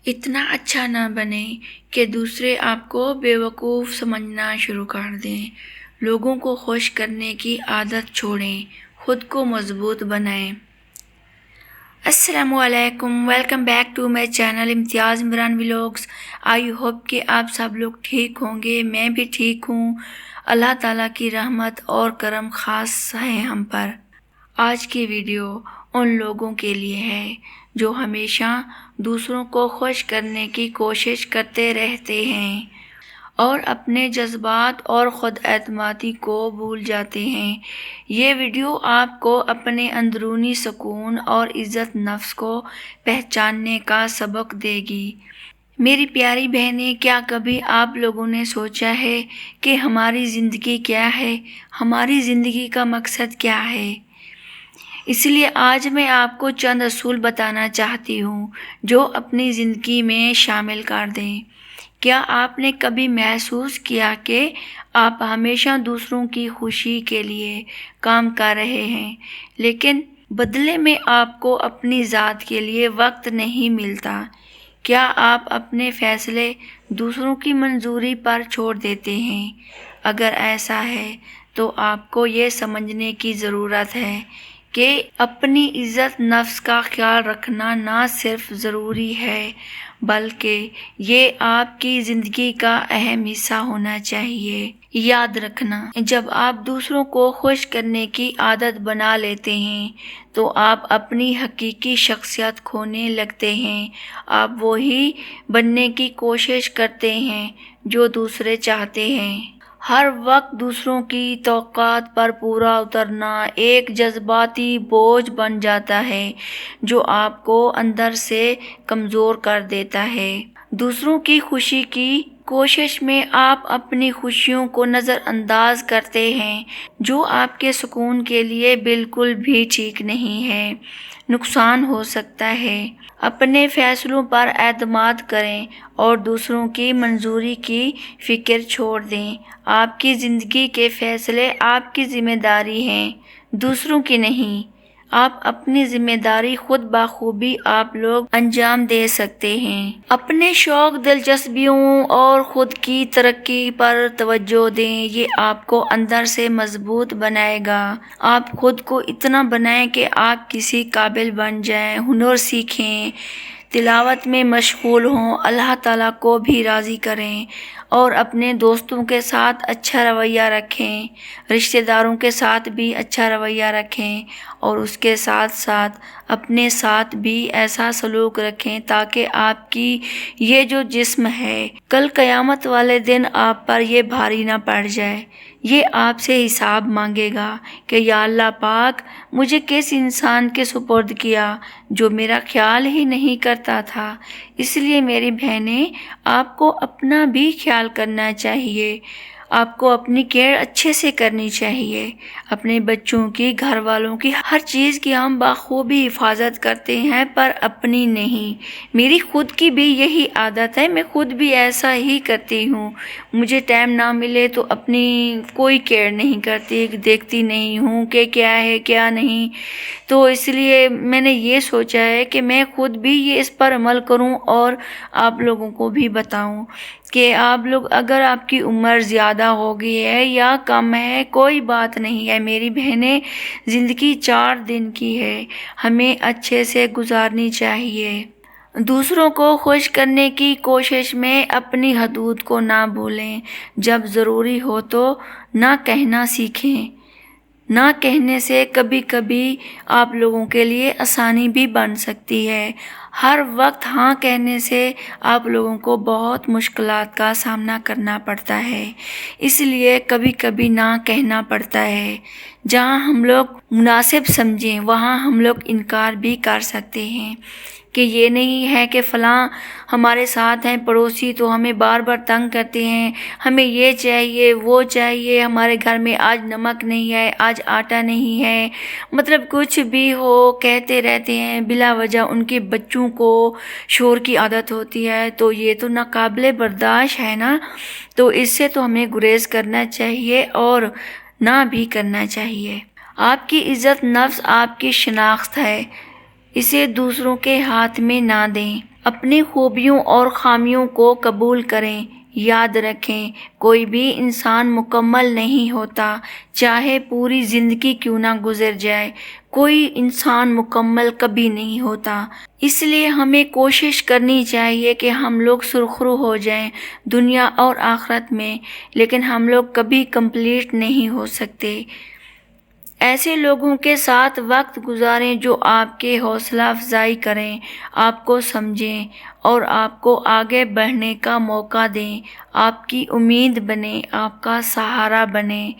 اتنا اچھا نہ بنے کہ دوسرے آپ کو بیوقوف سمجھنا شروع کر دیں۔ لوگوں کو خوش کرنے کی عادت چھوڑیں، خود کو مضبوط بنائیں۔ السلام علیکم، welcome back to my channel Imtiaz Imran vlogs. I hope کہ آپ سب لوگ ٹھیک ہوں گے، میں بھی ٹھیک ہوں۔ اللہ تعالیٰ کی رحمت اور کرم خاص ہے ہم پر۔ آج کی ویڈیو ان لوگوں کے لیے ہے جو ہمیشہ دوسروں کو خوش کرنے کی کوشش کرتے رہتے ہیں اور اپنے جذبات اور خود اعتمادی کو بھول جاتے ہیں۔ یہ ویڈیو آپ کو اپنے اندرونی سکون اور عزت نفس کو پہچاننے کا سبق دے گی۔ میری پیاری بہنیں، کیا کبھی آپ لوگوں نے سوچا ہے کہ ہماری زندگی کیا ہے؟ ہماری زندگی کا مقصد کیا ہے؟ اس لیے آج میں آپ کو چند اصول بتانا چاہتی ہوں جو اپنی زندگی میں شامل کر دیں۔ کیا آپ نے کبھی محسوس کیا کہ آپ ہمیشہ دوسروں کی خوشی کے لیے کام کر رہے ہیں، لیکن بدلے میں آپ کو اپنی ذات کے لیے وقت نہیں ملتا؟ کیا آپ اپنے فیصلے دوسروں کی منظوری پر چھوڑ دیتے ہیں؟ اگر ایسا ہے تو آپ کو یہ سمجھنے کی ضرورت ہے کہ اپنی عزت نفس کا خیال رکھنا نہ صرف ضروری ہے بلکہ یہ آپ کی زندگی کا اہم حصہ ہونا چاہیے۔ یاد رکھنا، جب آپ دوسروں کو خوش کرنے کی عادت بنا لیتے ہیں تو آپ اپنی حقیقی شخصیت کھونے لگتے ہیں۔ آپ وہی بننے کی کوشش کرتے ہیں جو دوسرے چاہتے ہیں۔ ہر وقت دوسروں کی توقعات پر پورا اترنا ایک جذباتی بوجھ بن جاتا ہے جو آپ کو اندر سے کمزور کر دیتا ہے۔ دوسروں کی خوشی کی کوشش میں آپ اپنی خوشیوں کو نظر انداز کرتے ہیں، جو آپ کے سکون کے لیے بالکل بھی ٹھیک نہیں ہے، نقصان ہو سکتا ہے۔ اپنے فیصلوں پر اعتماد کریں اور دوسروں کی منظوری کی فکر چھوڑ دیں۔ آپ کی زندگی کے فیصلے آپ کی ذمہ داری ہیں، دوسروں کی نہیں۔ آپ اپنی ذمہ داری خود بخوبی آپ لوگ انجام دے سکتے ہیں۔ اپنے شوق، دلچسپیوں اور خود کی ترقی پر توجہ دیں، یہ آپ کو اندر سے مضبوط بنائے گا۔ آپ خود کو اتنا بنائیں کہ آپ کسی قابل بن جائیں، ہنر سیکھیں، تلاوت میں مشغول ہوں، اللہ تعالیٰ کو بھی راضی کریں اور اپنے دوستوں کے ساتھ اچھا رویہ رکھیں، رشتہ داروں کے ساتھ بھی اچھا رویہ رکھیں اور اس کے ساتھ ساتھ اپنے ساتھ بھی ایسا سلوک رکھیں تاکہ آپ کی یہ جو جسم ہے کل قیامت والے دن آپ پر یہ بھاری نہ پڑ جائے۔ یہ آپ سے حساب مانگے گا کہ یا اللہ پاک، مجھے کس انسان کے سپرد کیا جو میرا خیال ہی نہیں کرتا تھا۔ اس لیے میری بہنیں، آپ کو اپنا بھی خیال کرنا چاہیے۔ آپ کو اپنی کیئر اچھے سے کرنی چاہیے۔ اپنے بچوں کی، گھر والوں کی، ہر چیز کی ہم بخوبی حفاظت کرتے ہیں پر اپنی نہیں۔ میری خود کی بھی یہی عادت ہے، میں خود بھی ایسا ہی کرتی ہوں۔ مجھے ٹائم نہ ملے تو اپنی کوئی کیئر نہیں کرتی، دیکھتی نہیں ہوں کہ کیا ہے کیا نہیں۔ تو اس لیے میں نے یہ سوچا ہے کہ میں خود بھی یہ اس پر عمل کروں اور آپ لوگوں کو بھی بتاؤں کہ آپ لوگ، اگر آپ کی عمر زیادہ ہو گئی ہے یا کم ہے، کوئی بات نہیں ہے میری بہنیں، زندگی 4 دن کی ہے، ہمیں اچھے سے گزارنی چاہیے۔ دوسروں کو خوش کرنے کی کوشش میں اپنی حدود کو نہ بھولیں۔ جب ضروری ہو تو نہ کہنا سیکھیں۔ نہ کہنے سے کبھی کبھی آپ لوگوں کے لیے آسانی بھی بن سکتی ہے۔ ہر وقت ہاں کہنے سے آپ لوگوں کو بہت مشکلات کا سامنا کرنا پڑتا ہے، اس لیے کبھی کبھی نہ کہنا پڑتا ہے۔ جہاں ہم لوگ مناسب سمجھیں وہاں ہم لوگ انکار بھی کر سکتے ہیں کہ یہ نہیں ہے کہ فلاں ہمارے ساتھ ہیں پڑوسی تو ہمیں بار بار تنگ کرتے ہیں، ہمیں یہ چاہیے وہ چاہیے، ہمارے گھر میں آج نمک نہیں ہے، آج آٹا نہیں ہے، مطلب کچھ بھی ہو کہتے رہتے ہیں بلا وجہ۔ ان کے بچوں کو شور کی عادت ہوتی ہے تو یہ تو ناقابل برداشت ہے نا۔ تو اس سے تو ہمیں گریز کرنا چاہیے اور نہ بھی کرنا چاہیے۔ آپ کی عزت نفس آپ کی شناخت ہے، اسے دوسروں کے ہاتھ میں نہ دیں۔ اپنی خوبیوں اور خامیوں کو قبول کریں۔ یاد رکھیں، کوئی بھی انسان مکمل نہیں ہوتا، چاہے پوری زندگی کیوں نہ گزر جائے۔ کوئی انسان مکمل کبھی نہیں ہوتا، اس لیے ہمیں کوشش کرنی چاہیے کہ ہم لوگ سرخرو ہو جائیں دنیا اور آخرت میں، لیکن ہم لوگ کبھی کمپلیٹ نہیں ہو سکتے۔ ایسے لوگوں کے ساتھ وقت گزاریں جو آپ کے حوصلہ افزائی کریں، آپ کو سمجھیں اور آپ کو آگے بڑھنے کا موقع دیں، آپ کی امید بنیں، آپ کا سہارا بنیں،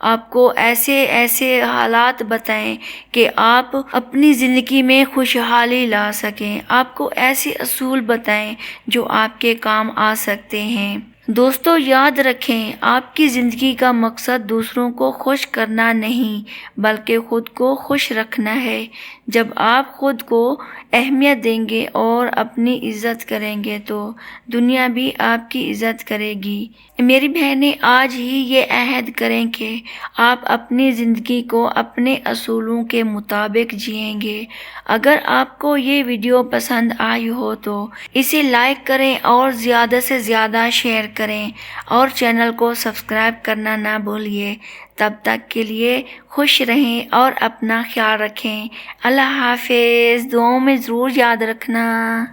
آپ کو ایسے حالات بتائیں کہ آپ اپنی زندگی میں خوشحالی لا سکیں، آپ کو ایسے اصول بتائیں جو آپ کے کام آ سکتے ہیں۔ دوستو، یاد رکھیں، آپ کی زندگی کا مقصد دوسروں کو خوش کرنا نہیں بلکہ خود کو خوش رکھنا ہے۔ جب آپ خود کو اہمیت دیں گے اور اپنی عزت کریں گے تو دنیا بھی آپ کی عزت کرے گی۔ میری بہنیں، آج ہی یہ عہد کریں کہ آپ اپنی زندگی کو اپنے اصولوں کے مطابق جئیں گے۔ اگر آپ کو یہ ویڈیو پسند آئی ہو تو اسے لائک کریں اور زیادہ سے زیادہ شیئر کریں اور چینل کو سبسکرائب کرنا نہ بھولیے۔ تب تک کے لیے خوش رہیں اور اپنا خیال رکھیں۔ اللہ حافظ۔ دعاؤں میں ضرور یاد رکھنا۔